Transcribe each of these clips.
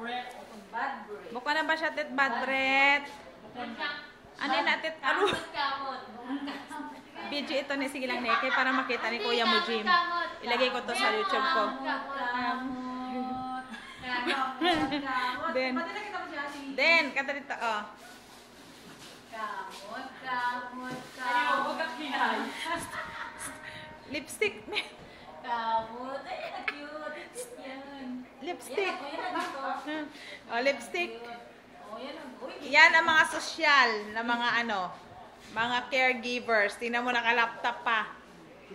Bad breath. Buka na ba siya, tit? Bad breath. Ano yun natin? Video ito ni sige lang Neke para makita ni Kuya mo, Jim. Ilagay ko to sa YouTube ko. Then, kata dito, oh. Kamot, kamot, kamot. Lipstick. Kamot. Ay, cute. Yan. Lipstick. Oh, lipstick. Oh, yan ang Yan ang mga sosyal na mga mga caregivers. Tingnan mo, naka-laptop pa.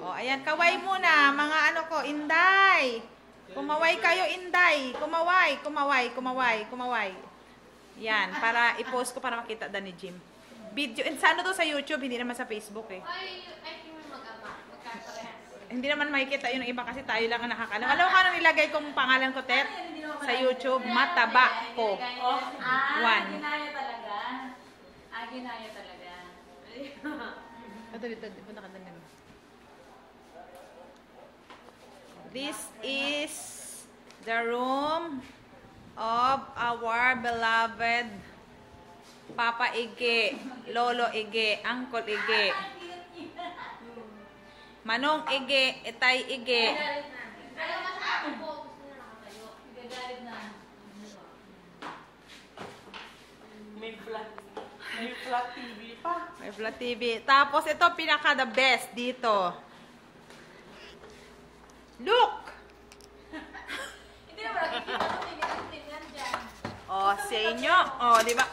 Oh, ayan, kaway muna, mga ko, Inday. Kumaway kayo, Inday. Kumaway, kumaway, kumaway, kumaway. Yan, para i-post ko para makita dan ni Jim. Video, and sa to sa YouTube, hindi naman sa Facebook eh. Ay, think mag-ama. Magkaparehas. Hindi naman makikita yun ng iba kasi tayo lang ang nakakalam. Alam mo kung nilagay kong pangalan ko, Tet? Sa YouTube, Mataba ko. One. Ginaya talaga. Ginaya talaga. Dito, punta ka doon. This is the room of our beloved Papa Ige, Lolo Ige, Uncle Ige, Manong Ige, Itay Ige. May flat TV pa. May flat TV. Tapos ito pinaka the best dito. Look! Hindi naman nakikita ko, tingnan dyan. Oh, sa inyo. Oh, di ba?